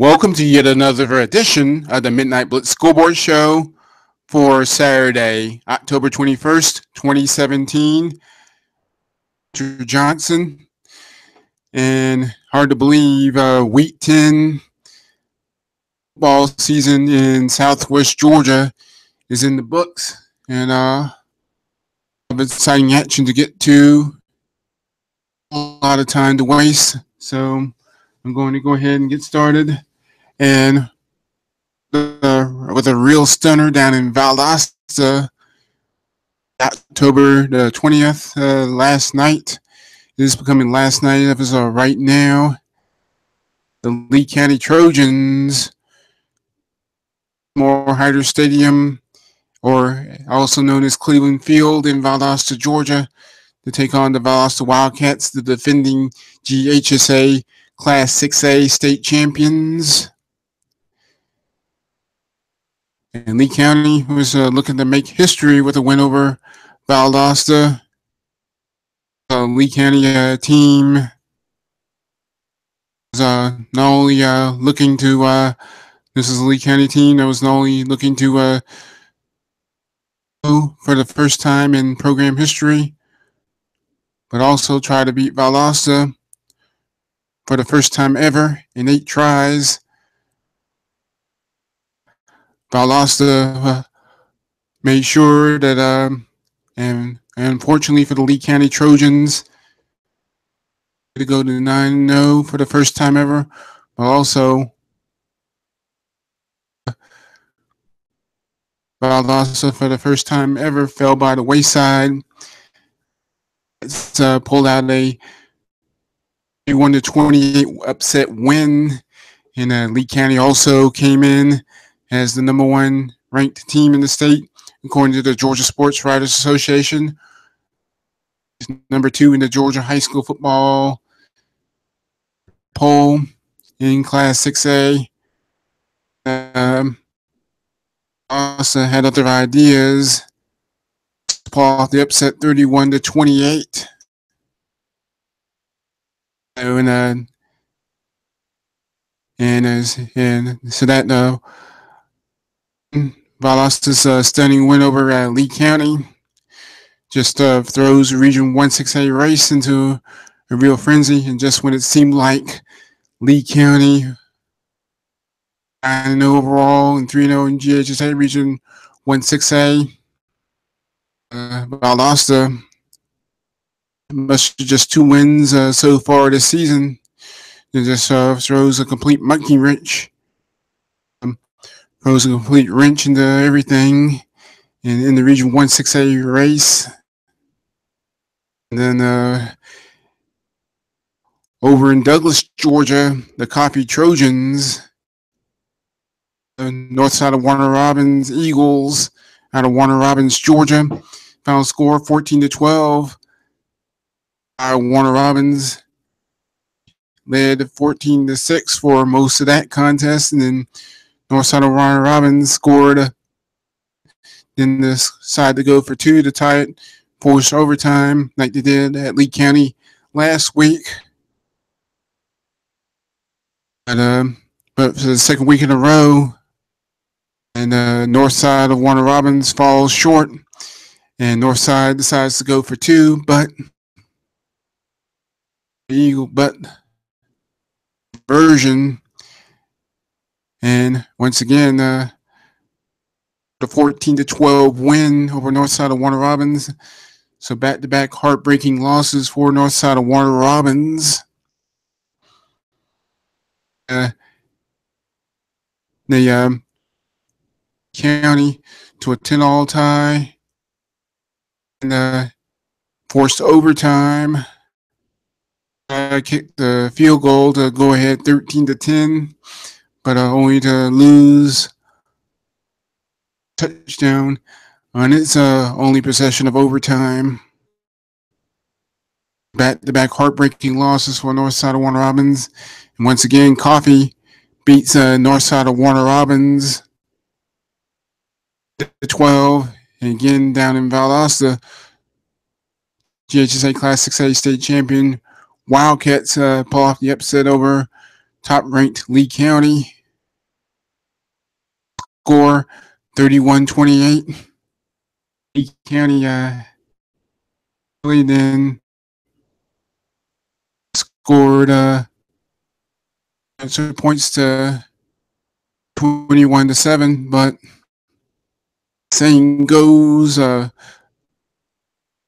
Welcome to yet another edition of the Midnight Blitz Scoreboard Show for Saturday, October 21st, 2017. Andrew Johnson, and hard to believe, Week 10 football season in Southwest Georgia is in the books, and of exciting action to get to. A lot of time to waste, so I'm going to go ahead and get started. And with a real stunner down in Valdosta, October the 20th, last night. It is becoming last night as of right now. The Lee County Trojans, Moore Hyder Stadium, or also known as Cleveland Field in Valdosta, Georgia, to take on the Valdosta Wildcats, the defending GHSA Class 6A state champions. And Lee County was looking to make history with a win over Valdosta. Lee County team was not only looking to, this is a Lee County team that was not only looking to for the first time in program history, but also try to beat Valdosta for the first time ever in 8 tries. Valdosta made sure that, and unfortunately for the Lee County Trojans, to go to 9-0 for the first time ever, but also Valdosta for the first time ever fell by the wayside. It's pulled out a 31-28 upset win, and Lee County also came in as the number 1 ranked team in the state, according to the Georgia Sports Writers Association. Number 2 in the Georgia high school football poll in Class 6A. Also had other ideas. Pull off the upset 31-28. And so that Valdosta's stunning win over Lee County just throws the Region 1 6A race into a real frenzy. And just when it seemed like Lee County 9-0 overall and 3-0 in GHSA Region 1 6A, Valdosta must just 2 wins so far this season. It just throws a complete monkey wrench. Throws a complete wrench into everything in the Region 1 6A race. And then over in Douglas, Georgia, the Coffee Trojans, north side of Warner Robins Eagles, out of Warner Robins, Georgia. Final score 14-12. Warner Robins led 14-6 for most of that contest, and then north side of Warner Robins scored. Then decided to go for 2 to tie it, forced overtime like they did at Lee County last week. But for the second week in a row, and north side of Warner Robins falls short, and north side decides to go for 2, but version, and once again the 14-12 win over north side of Warner Robins. So back-to-back heartbreaking losses for north side of Warner Robins. The county to a 10-all tie, and forced overtime. Kicked the field goal to go ahead 13-10, but only to lose touchdown on its only possession of overtime. Back-to-back heartbreaking losses for north side of Warner Robins. And once again, Coffee beats north side of Warner Robins 12. And again, down in Valdosta, GHSA Class 6A state champion Wildcats pull off the upset over top-ranked Lee County. Score 31-28. Lee County then scored points to 21-7, but saying goes,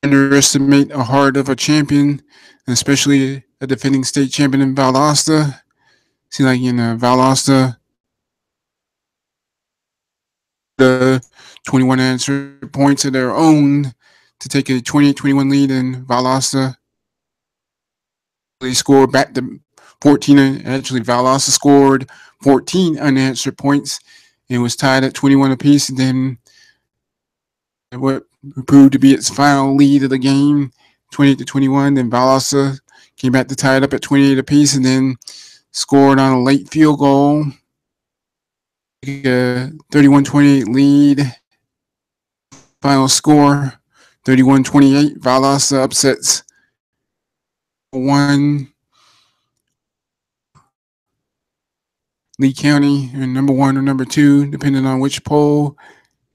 underestimate a heart of a champion, especially a defending state champion in Valdosta. See, like in Valdosta, the 21 answer points of their own to take a 28-21 lead in Valdosta. They scored back to 14. Actually, Valdosta scored 14 unanswered points and was tied at 21 apiece. And then what proved to be its final lead of the game, 28-21. Then Valdosta came back to tie it up at 28 apiece, and then scored on a late field goal. A 31-28 lead. Final score, 31-28. Valdosta upsets one Lee County and number 1 or number 2, depending on which poll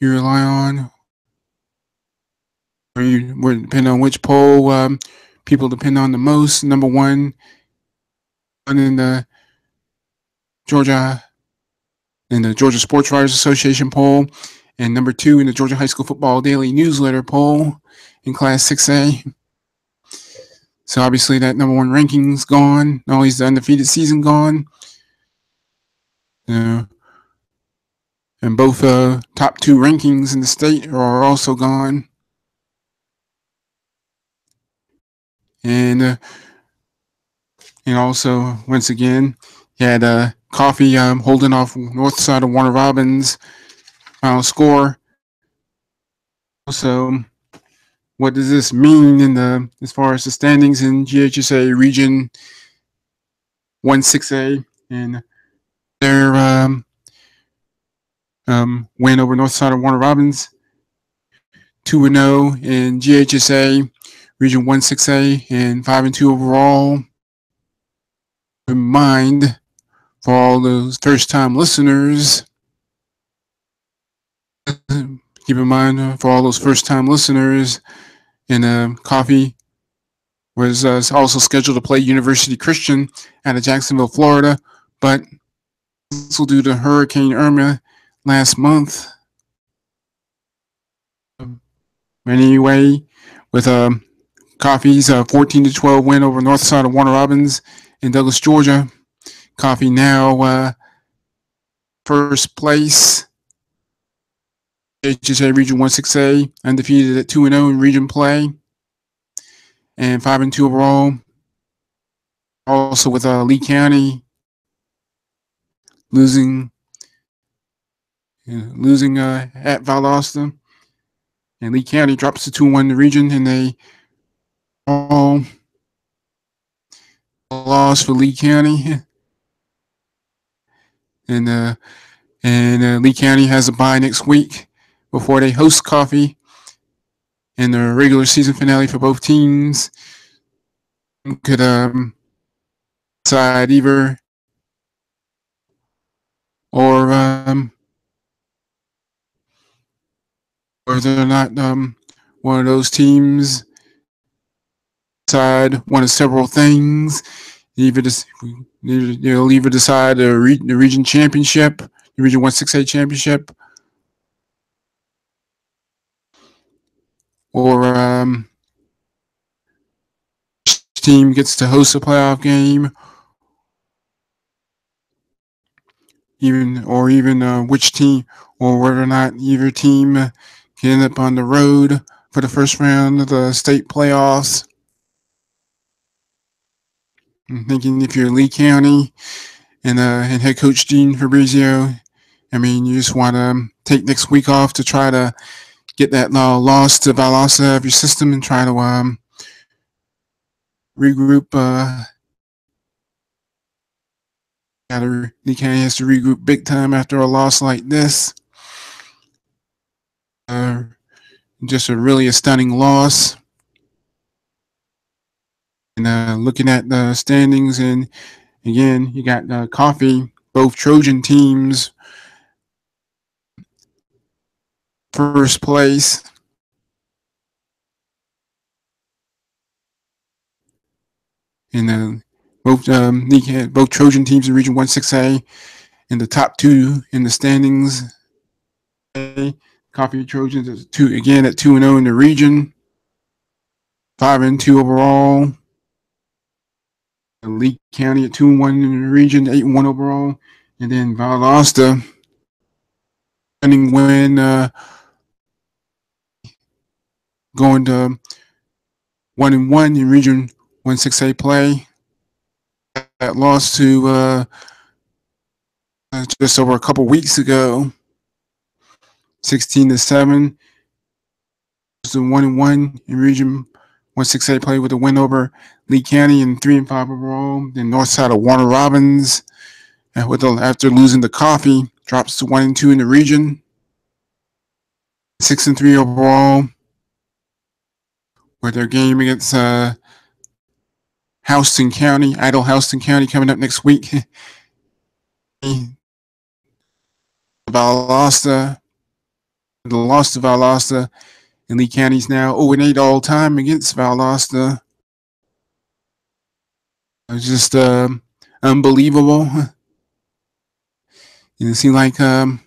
you rely on. Or depending on which poll people depend on the most. Number 1 in the Georgia Sports Writers Association poll, and number 2 in the Georgia High School Football Daily Newsletter poll in Class 6A. So obviously that number 1 ranking's gone. Not only is the undefeated season gone, and both top 2 rankings in the state are also gone. And also, once again, you had Coffee holding off north side of Warner Robins. Final score. So, what does this mean as far as the standings in GHSA Region 1-6A and their win over north side of Warner Robins? 2-0 in GHSA Region 1-6A and 5-2 overall. In mind, for all those first-time listeners, keep in mind for all those first-time listeners, and Coffee was also scheduled to play University Christian out of Jacksonville, Florida, but also due to Hurricane Irma last month. Anyway, with Coffee's 14-12 win over north side of Warner Robins in Douglas, Georgia. Coffee now first place. HSA Region 1-6A, undefeated at 2-0 in region play, and 5-2 overall. Also with Lee County losing at Valdosta, and Lee County drops to 2-1 in the region, and they all lost for Lee County. And Lee County has a bye next week before they host Coffee in the regular season finale for both teams. Could decide either or whether or not one of those teams decide one of several things. They'll either decide the region championship, the Region 1-6A championship, or team gets to host a playoff game, even which team, or whether or not either team can end up on the road for the first round of the state playoffs. I'm thinking if you're Lee County and head coach Dean Fabrizio, I mean, you just want to take next week off to try to get that loss to Valdosta out of your system and try to regroup. Lee County has to regroup big time after a loss like this. Just a stunning loss. And looking at the standings, and Again, you got coffee, both Trojan teams, first place. In both Trojan teams in Region 1-6A in the top two in the standings. Coffee Trojans is at 2-0 in the region, 5-2 overall. Lee County at 2-1 in the region, 8-1 overall, and then Valdosta winning win, going to 1-1 in Region 1-6A play. That lost to just over a couple weeks ago, 16-7. So 1-1 in Region 1-6A play with a win over Lee County and 3-5 overall. Then north side of Warner Robins, after losing the coffee, drops to 1-2 in the region. 6-3 overall. With their game against Houston County, Idle Houston County coming up next week. Valdosta, the loss to Valdosta, and Lee County's now 0-8 all time against Valdosta. It's just unbelievable. You seem like that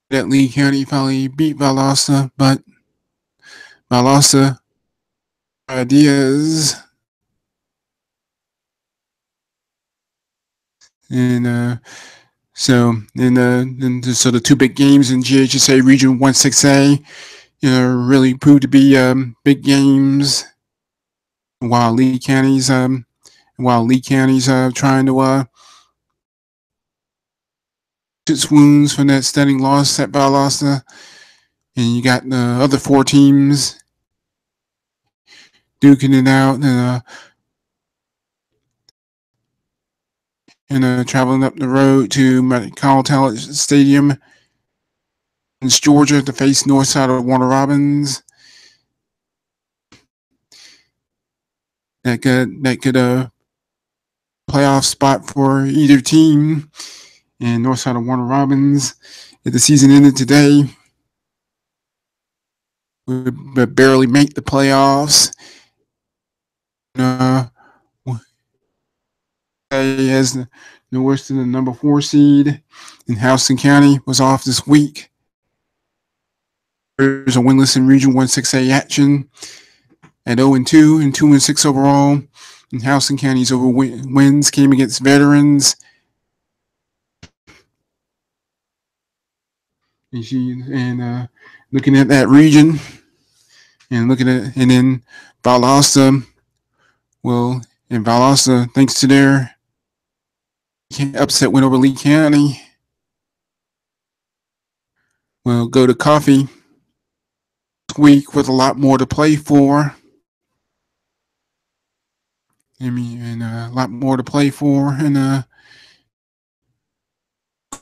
Lee County finally beat Valdosta, but Valdosta ideas and so the two big games in GHSA Region 1-6A, really proved to be big games. While Lee County's trying to its wounds from that stunning loss at Valdosta, and you got the other four teams duking it out and traveling up the road to Carl Talent Stadium in Georgia to face north side of Warner Robins. That could playoff spot for either team. And north side of Warner Robins, if the season ended today, would barely make the playoffs. As no worse than the number 4 seed in Houston County was off this week. There's a winless in Region 1-6A action at 0-2 and 2-6 overall. And Houston County's over wins came against Veterans. And looking at that region and then Valdosta, thanks to their upset win over Lee County, will go to coffee this week with a lot more to play for. And a lot more to play for, and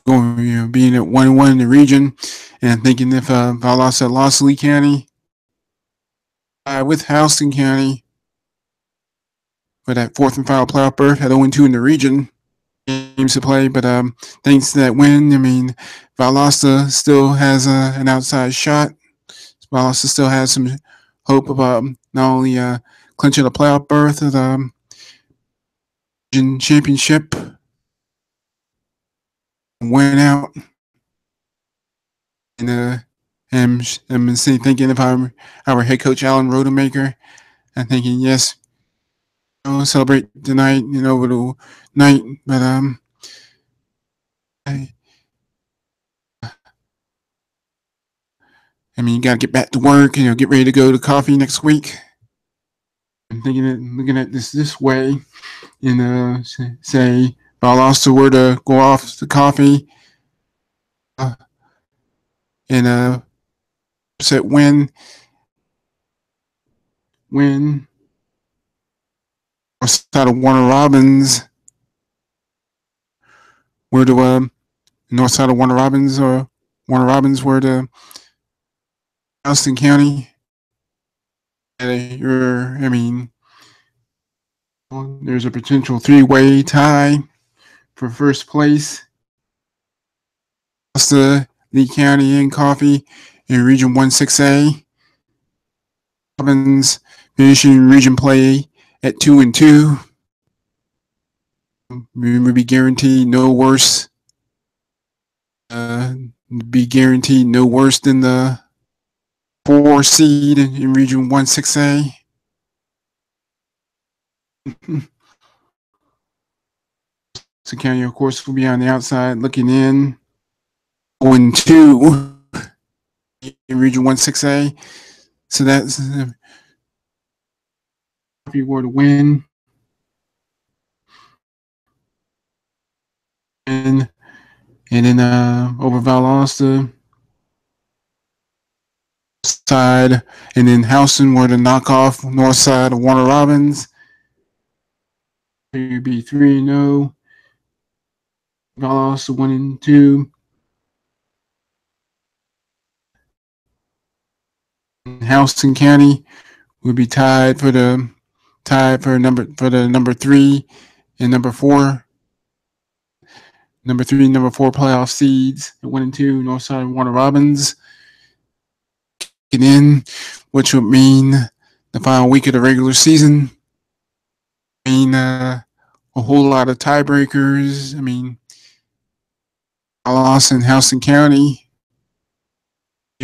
going, being at 1-1 in the region, and thinking if Valdosta lost Lee County with Houston County for that fourth and final playoff berth at 0-2 in the region, games to play. But thanks to that win, Valdosta still has an outside shot. Valdosta still has some hope about not only clinching a playoff berth of the region championship, win out, and I'm thinking of our head coach Alan Rodemaker. I'm thinking, yes, celebrate tonight, over the night, but you got to get back to work, get ready to go to coffee next week. I'm looking at this way, say Valdosta were to go off to coffee, and set win outside of Warner Robins, were to north side of Warner Robins, or Warner Robins were to Houston County. There's a potential three-way tie for first place. Augusta, Lee County, and Coffee in Region 1-6A. Robbins finishing region play at 2-2. We will be guaranteed no worse. Be guaranteed no worse than the 4 seed in Region 1-6A. So County, of course, will be on the outside looking in. 0-2 in Region 1-6A. So that's if you were to win. And then over Valdosta side, and then Houston were to knock off north side of Warner Robins. It would be 3-0. Valdosta 1-2. Houston County would be tied for the number 3 and number 4. Number 3 and number 4 playoff seeds at 1-2. North side of Warner Robins get in, which would mean the final week of the regular season. Mean a whole lot of tiebreakers. I mean, Dallas and Houston County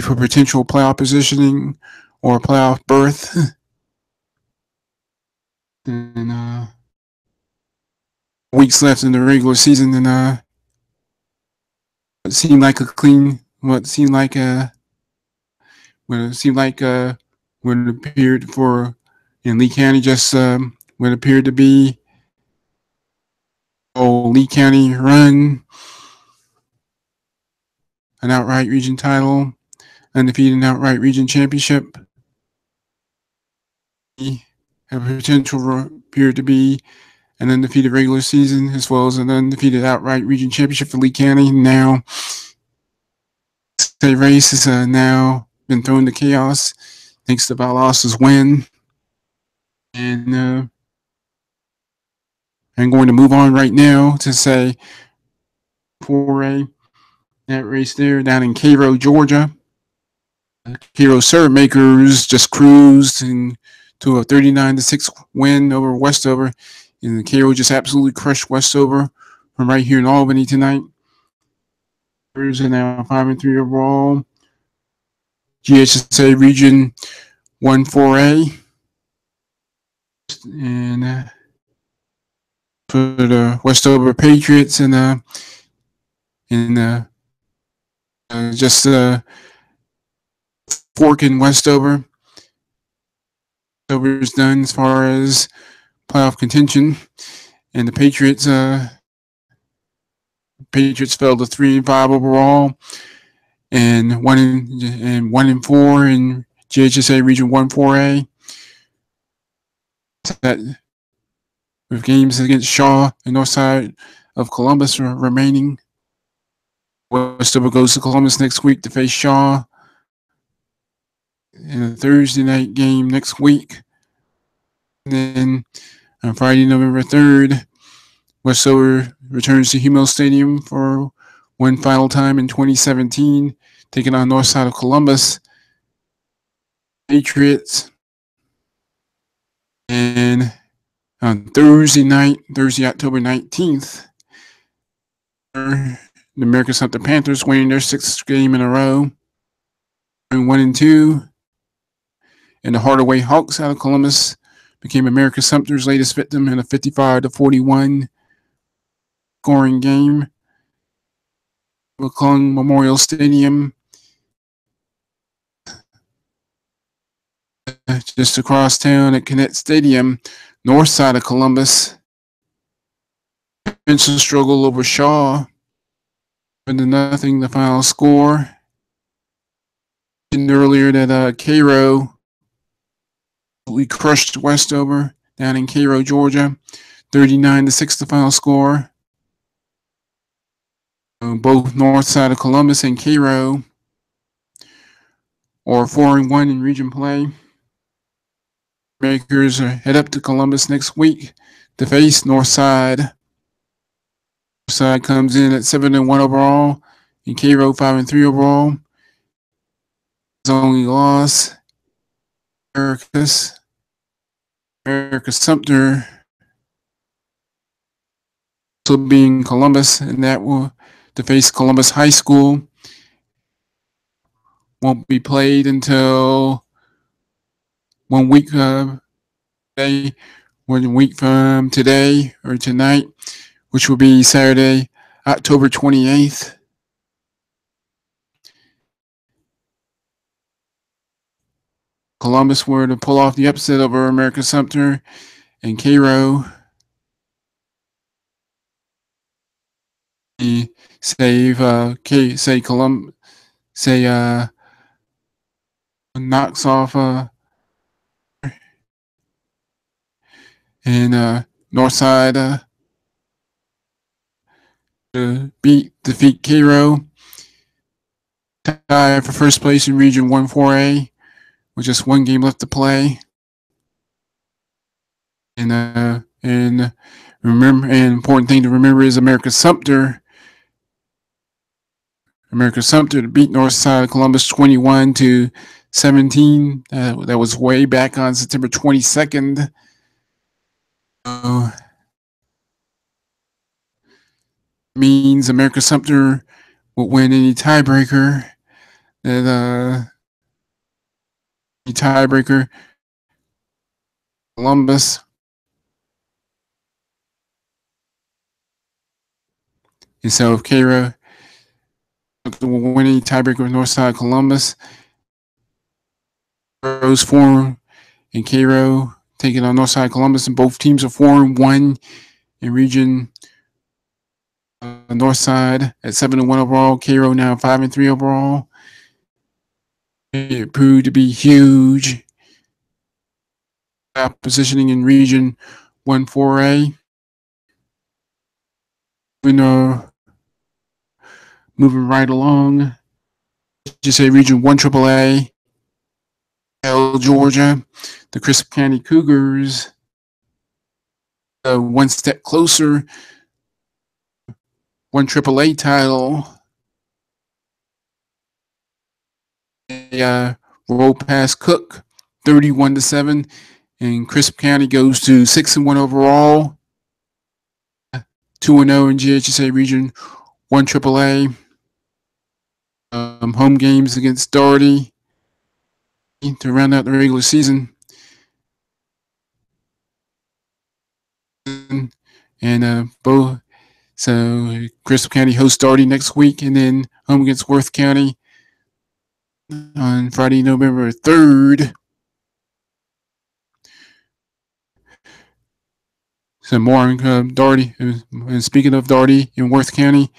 for potential playoff positioning or playoff berth. And weeks left in the regular season, and what seemed like when it appeared for in Lee County, just what appeared to be Lee County run an outright region title, undefeated outright region championship. A potential appeared to be an undefeated regular season as well as an undefeated outright region championship for Lee County. Now, state race has now been thrown to chaos thanks to Valdosta's win. And I'm going to move on right now to say 4A, that race there down in Cairo, Georgia. Cairo Syrup Makers just cruised to a 39-6 win over Westover. And Cairo just absolutely crushed Westover from right here in Albany tonight. Bears are now 5-3 overall. GHSA Region 1-4A. And for the Westover Patriots and just fork in Westover. Westover's done as far as playoff contention, and the Patriots fell to 3-5 overall, and 1-4 in GHSA Region 1-4A. That with games against Shaw and north side of Columbus remaining. Westover goes to Columbus next week to face Shaw in a Thursday night game next week. And then on Friday, November 3rd, Westover returns to Hummel Stadium for one final time in 2017, taking on north side of Columbus Patriots. And on Thursday, October 19th, the American Sumter Panthers winning their 6th game in a row, 1-2. And the Hardaway Hawks out of Columbus became American Sumter's latest victim in a 55-41 scoring game. McClung Memorial Stadium, just across town at Connect Stadium, north side of Columbus. It's a struggle over Shaw. 7-0 the final score. And earlier that Cairo, we crushed Westover down in Cairo, Georgia. 39-6 the final score. Both north side of Columbus and Cairo are 4-1 in region play. Makers head up to Columbus next week to face Northside. Northside comes in at 7-1 overall, and Cairo 5-3 overall. His only loss, America Sumter, also being Columbus, and that will to face Columbus High School. Won't be played until 1 week today, 1 week from today or tonight, which will be Saturday, October 28th. Columbus were to pull off the upset over America Sumter and Cairo. Knocks off and Northside to defeat Cairo. Tie for first place in Region 1-4A with just one game left to play. And remember, an important thing to remember is America Sumter to beat Northside Columbus 21-17. That was way back on September 22nd. Means America Sumter will win any tiebreaker. Columbus. And so if Cairo will win any tiebreaker with Northside Columbus, Rose 4 and Cairo taking on Northside Columbus, and both teams are 4-1 in region. Northside at 7-1 overall, Cairo now 5-3 overall. It proved to be huge. Positioning in region 1-4A. Moving right along. Just say region 1 AAA. Georgia, the Crisp County Cougars, one step closer, 1 AAA title. Roll past Cook, 31-7, and Crisp County goes to 6-1 overall, 2-0 in GHSA Region 1 AAA. Home games against Doherty to round out the regular season. And both, so Crisp County hosts Doherty next week, and then home against Worth County on Friday, November 3rd. So more on Doherty. And speaking of Doherty in Worth County,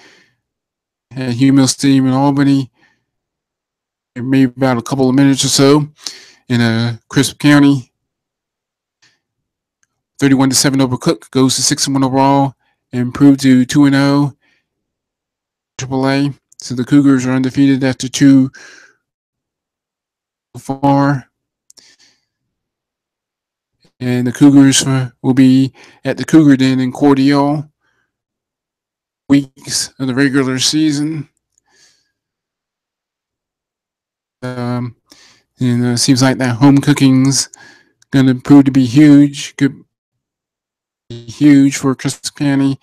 at Hugh Stadium in Albany, maybe about a couple of minutes or so. In Crisp County, 31-7 over Cook, goes to 6-1 overall, and improved to 2-0 AAA. So the Cougars are undefeated after 2 so far. And the Cougars will be at the Cougar Den in Cordele weeks of the regular season. And it seems like that home cooking's going to prove to be huge. Could be huge for Crisp County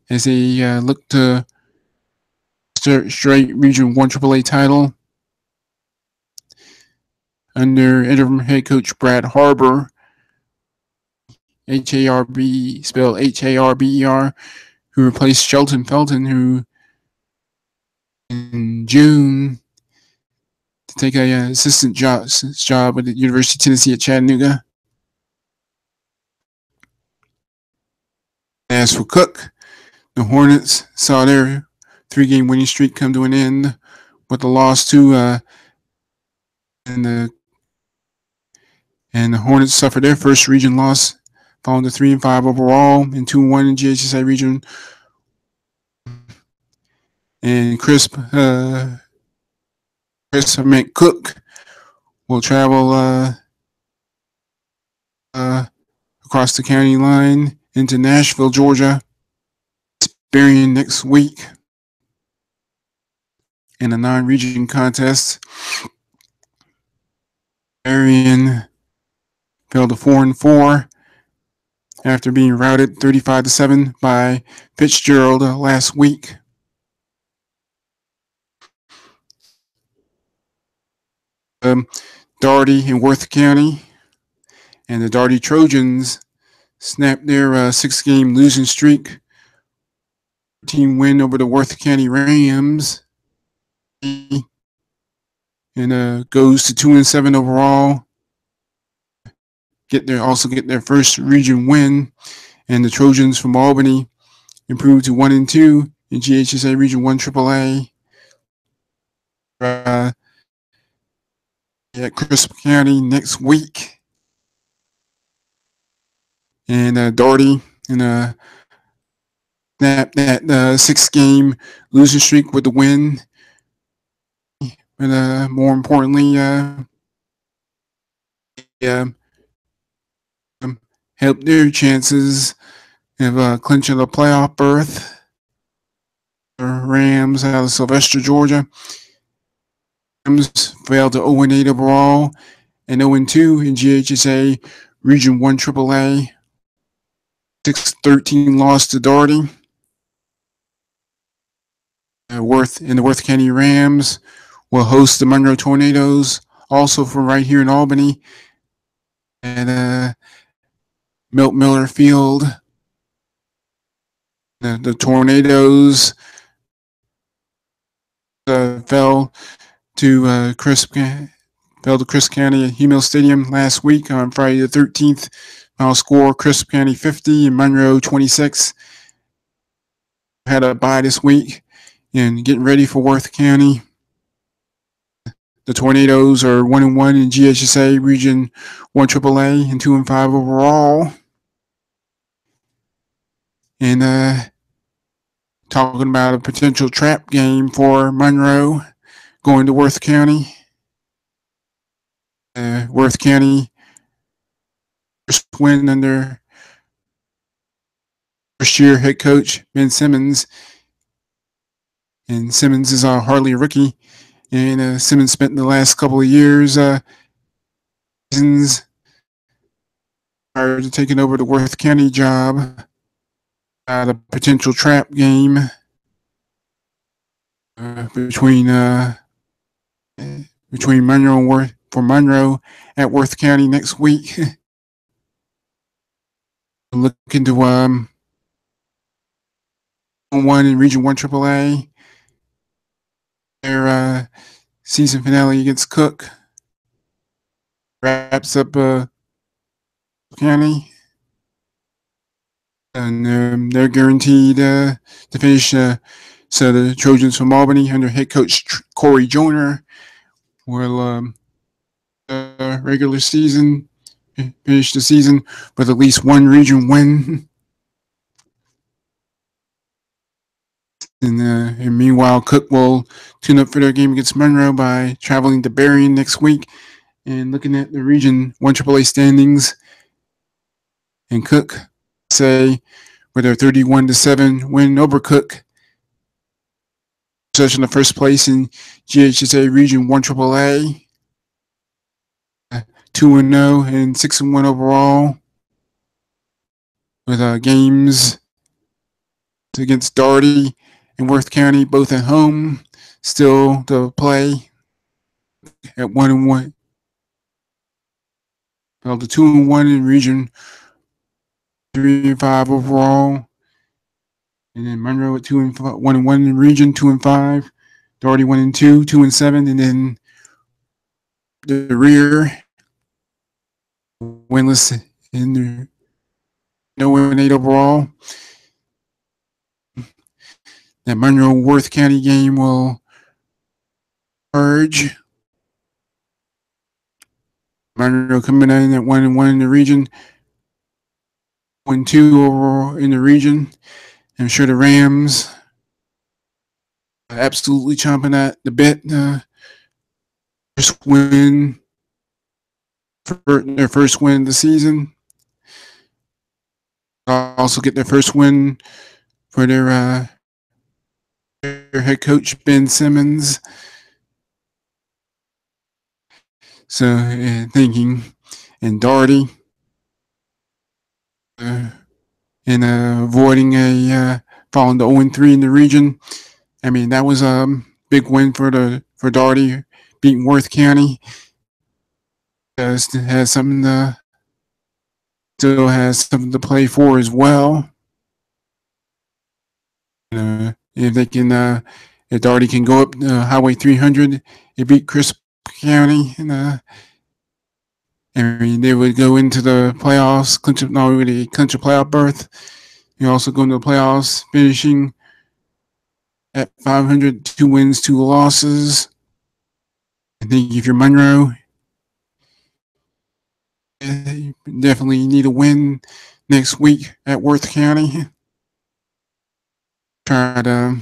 as they look to straight Region 1 AAA title under interim head coach Brad Harber, H-A-R-B, spelled H-A-R-B-E-R, who replaced Shelton Felton, who in June to take a assistant job at the University of Tennessee at Chattanooga. As for Cook, the Hornets saw their 3-game winning streak come to an end with the loss to and the Hornets suffered their first region loss, falling to 3-5 overall and 2-1 in GHSA region. And Cook will travel across the county line into Nashville, Georgia. Berrien next week in a non-region contest. Berrien fell to 4-4 after being routed 35-7 by Fitzgerald last week. Daugherty and Worth County, and the Daugherty Trojans snapped their 6-game losing streak. Team win over the Worth County Rams, and goes to 2-7 overall. Get their first region win, and the Trojans from Albany improved to 1-2 in GHSA Region 1 AAA. At Crisp County next week, and Daugherty snap that 6-game losing streak with the win, but more importantly, help their chances of clinching a playoff berth. The Rams out of Sylvester, Georgia. Rams failed to 0-8 overall and 0-2 in GHSA Region 1 AAA. 6-13 loss to Daugherty. The Worth County Rams will host the Monroe Tornadoes, also from right here in Albany, at Milt Miller Field. The Tornadoes fell to Crisp County at Hemel Stadium last week on Friday the 13th. Final score: Crisp County 50 and Monroe 26. Had a bye this week and getting ready for Worth County. The Tornadoes are 1-1 in GHSA Region 1 AAA and 2-5 overall. And talking about a potential trap game for Monroe going to Worth County. Worth County first win under first-year head coach Ben Simmons. And Simmons is hardly a rookie. And Simmons spent the last couple of years seasons prior to taking over the Worth County job. A potential trap game between Monroe and Worth for Monroe at Worth County next week. Looking to 1 in Region 1 AAA. Their season finale against Cook wraps up County. And they're guaranteed to finish. So the Trojans from Albany under head coach Corey Joyner will regular season finish the season with at least one region win. And meanwhile, Cook will tune up for their game against Monroe by traveling to Berrien next week. And looking at the Region 1 AAA standings, and Cook say with their 31-7 win over Cook, possession of first place in GHSA Region 1 AAA, 2-0 and 6-1 overall, with games against Daugherty and Worth County both at home still to play at 1-1. Fell to 2-1 in Region 3-5 overall, and then Monroe at 1-1 in Region 2-5. Daugherty 1-2, 2-7, and then the rear winless in the 0-8 overall. That Monroe Worth County game will merge. Monroe coming in at 1-1 in the region, 1-2 overall in the region. I'm sure the Rams are absolutely chomping at the bit. Their first win of the season. also get their first win for their head coach, Ben Simmons. So thinking, and Doherty, and avoiding a falling to 0-3 in the region. I mean, that was a big win for Doherty, beating Worth County. Has something to still has something to play for as well. If they can, if Doherty can go up Highway 300, it beat Crisp County, and I mean they would go into the playoffs, clinch a playoff berth. You also go into the playoffs, finishing at 500, 2 wins, 2 losses. I think if you're Monroe, you definitely need a win next week at Worth County. Try to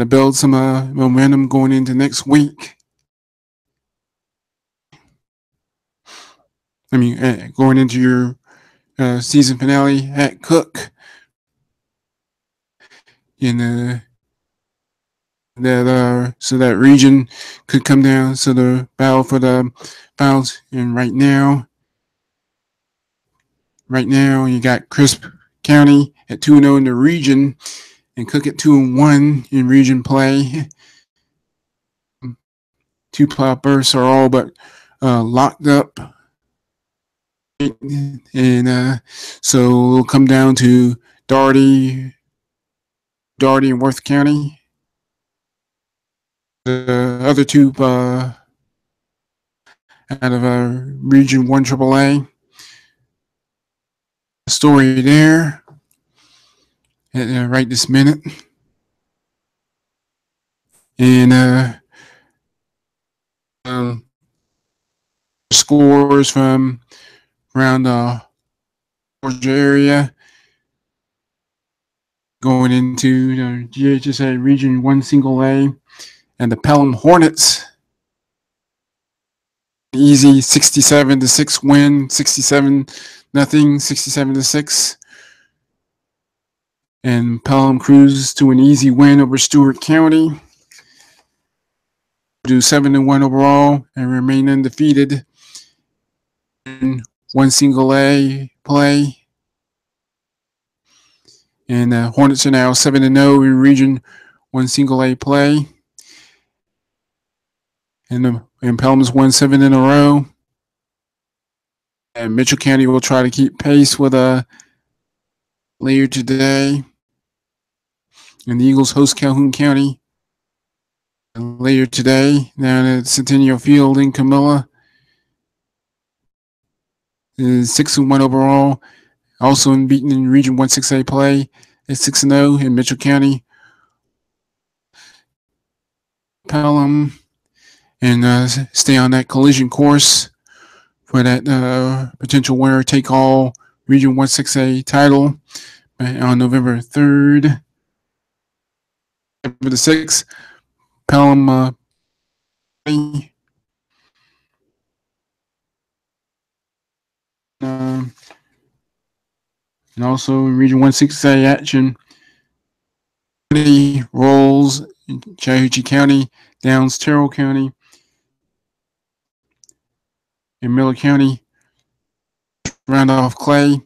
build some momentum going into next week. I mean, going into your season finale at Cook. In so that region could come down. So the battle for the finals, and right now you got Crisp County at 2-0 in the region, and Cook at 2-1 in region play. 2 playoff berths are all but locked up, and so it'll come down to Doherty and Worth County. The other 2 out of Region 1 AAA. Story there right this minute. And scores from around the Georgia area going into GHSA Region 1 single A, and the Pelham Hornets easy 67-6 win, 67-0, 67-6. And Pelham cruises to an easy win over Stewart County. Do 7-1 overall and remain undefeated in 1 single A play. And Hornets are now 7-0 in Region 1 single A play. And Pelham's won 7 in a row. And Mitchell County will try to keep pace with later today. And the Eagles host Calhoun County later today down at Centennial Field in Camilla. Is 6-1 overall. Also unbeaten in Region 1 6A play. Is 6-0 in Mitchell County. Pelham, and stay on that collision course for that potential winner take all Region 1 6A title on November 3rd. November the 6th, Pelham and also in Region 1 6A action, Rolls in Chattahoochee County, Downs Terrell County, and Miller County round off Clay.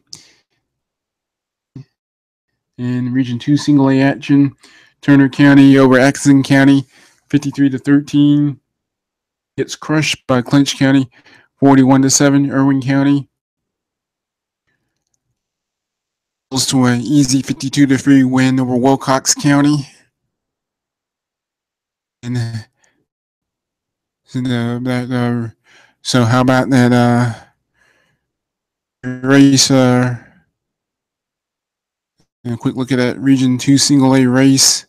In Region 2 single A action, Turner County over Atkinson County, 53-13. Gets crushed by Clinch County, 41-7. Irwin County goes to an easy 52-3 win over Wilcox County. And so how about that race? A quick look at that Region 2 single A race.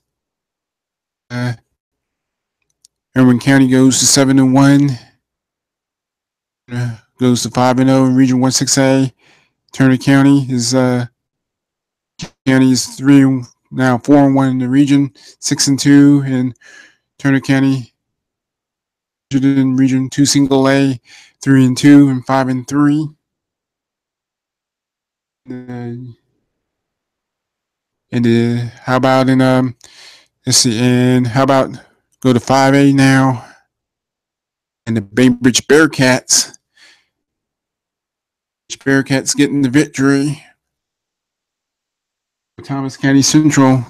Irwin County goes to 7-1. Goes to 5-0 in Region 1 6A. Turner County is County is 4-1 in the region, 6-2, and Turner County in Region 2 single A, 3-2 and 5-3. And how about in let's see, and how about go to 5A now, and the Bainbridge Bearcats. Bearcats getting the victory. Thomas County Central,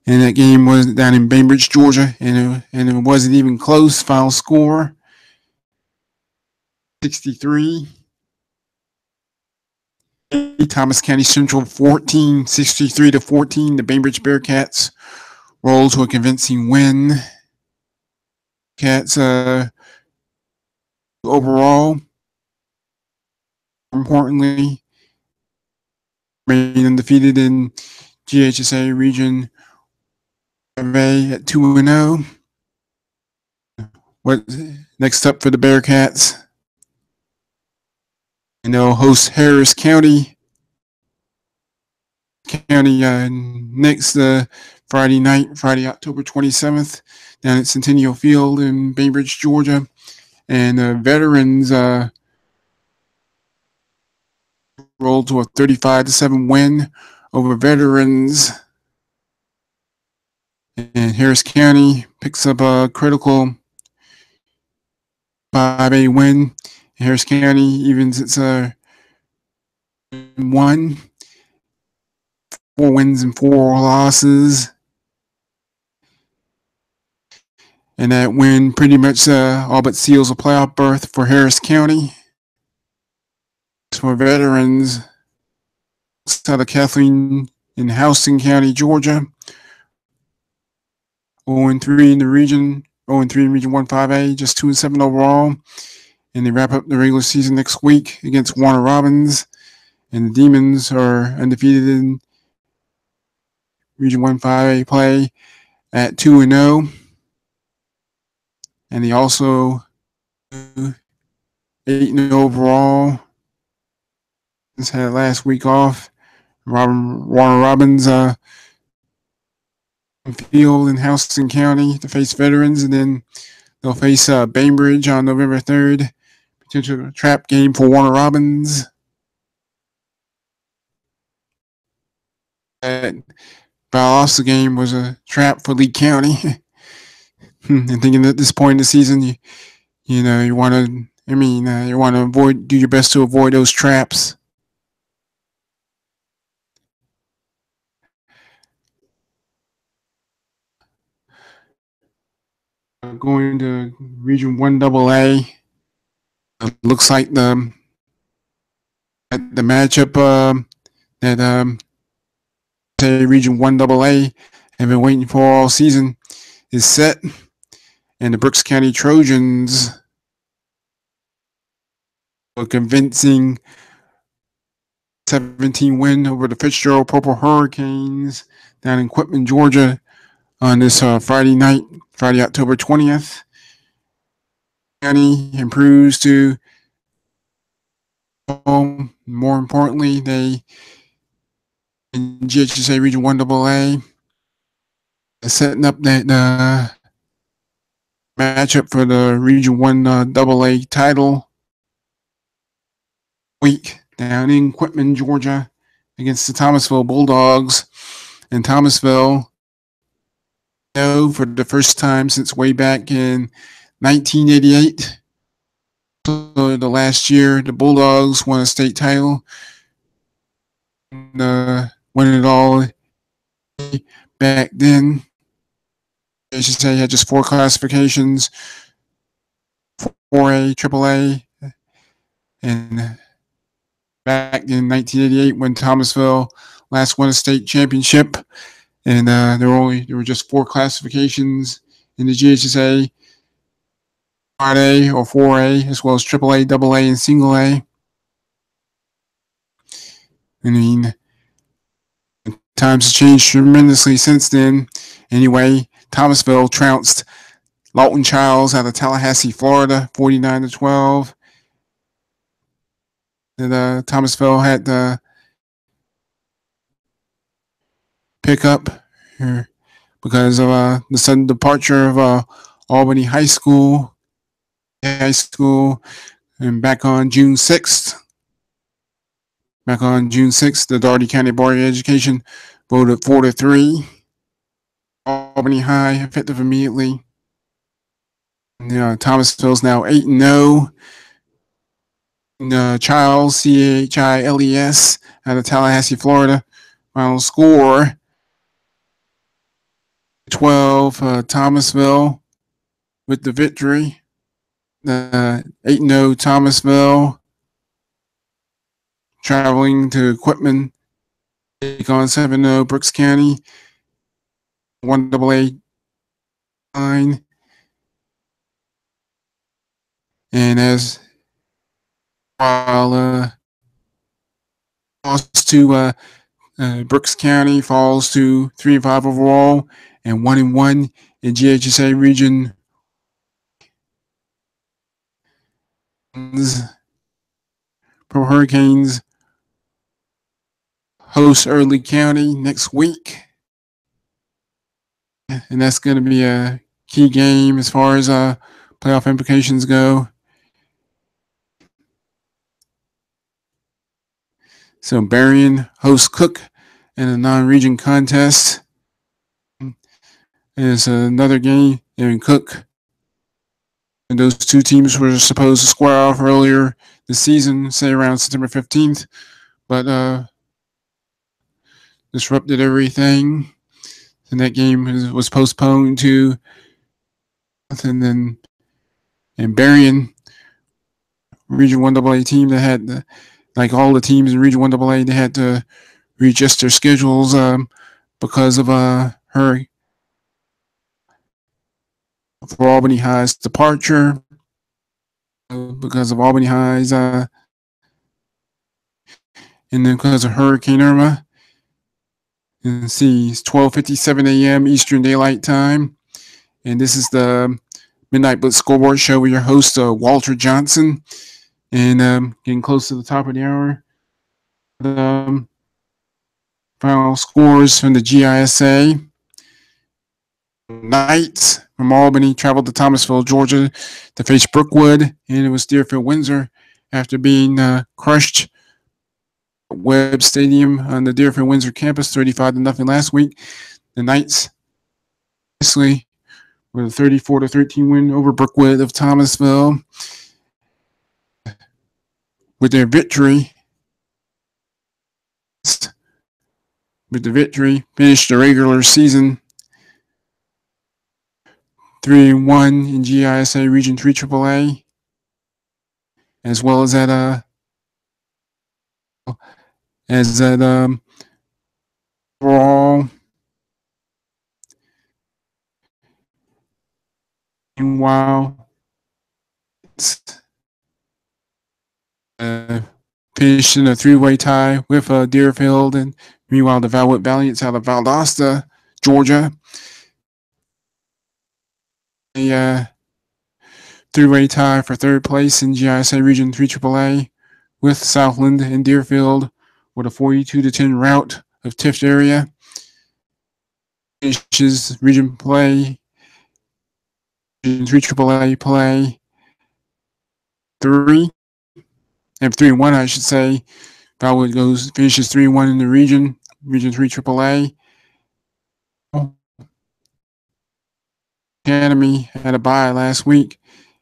and that game was down in Bainbridge, Georgia, and it wasn't even close. Final score 63. Thomas County Central 14, 63 to 14. The Bainbridge Bearcats roll to a convincing win. Cats overall, importantly, remain undefeated in GHSA Region 5A at 2-0. What next up for the Bearcats? And they'll host Harris County next Friday night, Friday, October 27th, down at Centennial Field in Bainbridge, Georgia. And Veterans rolled to a 35-7 win over Veterans. And Harris County picks up a critical 5A win. Harris County evens its 4 wins and 4 losses. And that win pretty much all but seals a playoff berth for Harris County. For Veterans, out of Kathleen in Houston County, Georgia. 0-3 in the region, 0-3 in Region 1 5A, just 2-7 overall. And they wrap up the regular season next week against Warner Robins. And the Demons are undefeated in Region 1 5A play at 2-0. And they also 8-0 overall. Just had last week off. Warner Robins field in Houston County to face Veterans, and then they'll face Bainbridge on November 3rd. Potential trap game for Warner Robins. That Valdosta game was a trap for Lee County. And thinking at this point in the season, you want to do your best to avoid those traps. Going to Region 1 AA. It looks like the matchup that Region 1 AA have been waiting for all season is set. And the Brooks County Trojans, a convincing 17 win over the Fitzgerald Purple Hurricanes down in Quitman, Georgia on this Friday night, Friday, October 20th. County improves to, more importantly, they in GHSA Region 1 AA setting up that matchup for the Region 1 AA title week down in Quitman, Georgia against the Thomasville Bulldogs. And Thomasville, for the first time since way back in 1988. So the last year, the Bulldogs won a state title. Won it all back then. I should say had just 4 classifications, 4A, AAA, and back in 1988 when Thomasville last won a state championship, and there were just 4 classifications in the GHSA, 5A or 4A, as well as AAA, AA, and Single A. I mean, times have changed tremendously since then. Anyway, Thomasville trounced Lawton Childs out of Tallahassee, Florida, 49-12. And Thomasville had to pick up because of the sudden departure of Albany High School, and back on June 6th. Back on June 6th, the Dougherty County Board of Education voted 4-3. Albany High effective immediately. Thomasville's now 8-0. Chiles, Chiles, out of Tallahassee, Florida. Final score 12, Thomasville with the victory. 8-0 Thomasville traveling to Quitman, take on 7-0 Brooks County. 1AA line. And as while lost to Brooks County, falls to 3-5 overall and 1-1 in GHSA region. Pro Hurricanes host Early County next week, and that's going to be a key game as far as playoff implications go. So Berrien hosts Cook in a non-region contest. There's another game in Cook. And those two teams were supposed to square off earlier this season, say around September 15th, but disrupted everything. And that game was postponed to, and Berrien, Region 1AA team that had, like all the teams in Region 1AA, they had to readjust their schedules because of her for Albany High's departure, because of Albany High's, and then because of Hurricane Irma. And see, it's 12:57 a.m. Eastern Daylight Time, and this is the Midnight Blitz Scoreboard Show with your host, Walter Johnson, and getting close to the top of the hour. Final scores from the GISA. Knights from Albany traveled to Thomasville, Georgia to face Brookwood, and it was Deerfield Windsor after being crushed at Webb Stadium on the Deerfield Windsor campus 35-0 last week. The Knights obviously with a 34-13 win over Brookwood of Thomasville. With their victory, finished the regular season 3-1 in GISA Region 3 AAA, as well as at overall. Meanwhile, finished in a three-way tie with Deerfield, and meanwhile the Valwood Valiants out of Valdosta, Georgia, a three-way tie for third place in GISA Region 3 AAA with Southland and Deerfield with a 42-10 rout of Tift area. Finishes Region 3 AAA play 3-1, I should say. Valwood finishes 3-1 in the Region 3 AAA. Academy had a bye last week,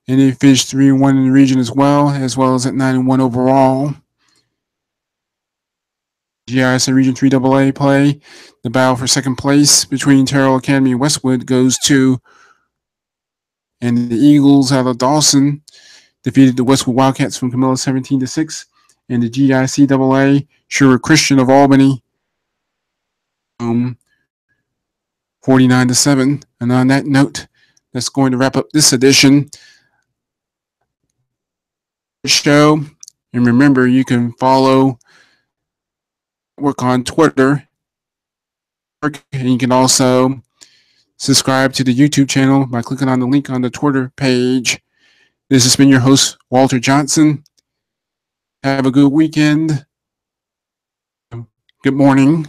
and they finished 3-1 in the region as well as at 9-1 overall. GISA Region 3 AA play. The battle for second place between Terrell Academy and Westwood goes to, and the Eagles out of Dawson defeated the Westwood Wildcats from Camilla 17-6, and the GIC AA Sherwood Christian of Albany 49-7. And on that note, that's going to wrap up this edition of the show. And remember, you can follow work on Twitter, and you can also subscribe to the YouTube channel by clicking on the link on the Twitter page. This has been your host, Walter Johnson. Have a good weekend. Good morning.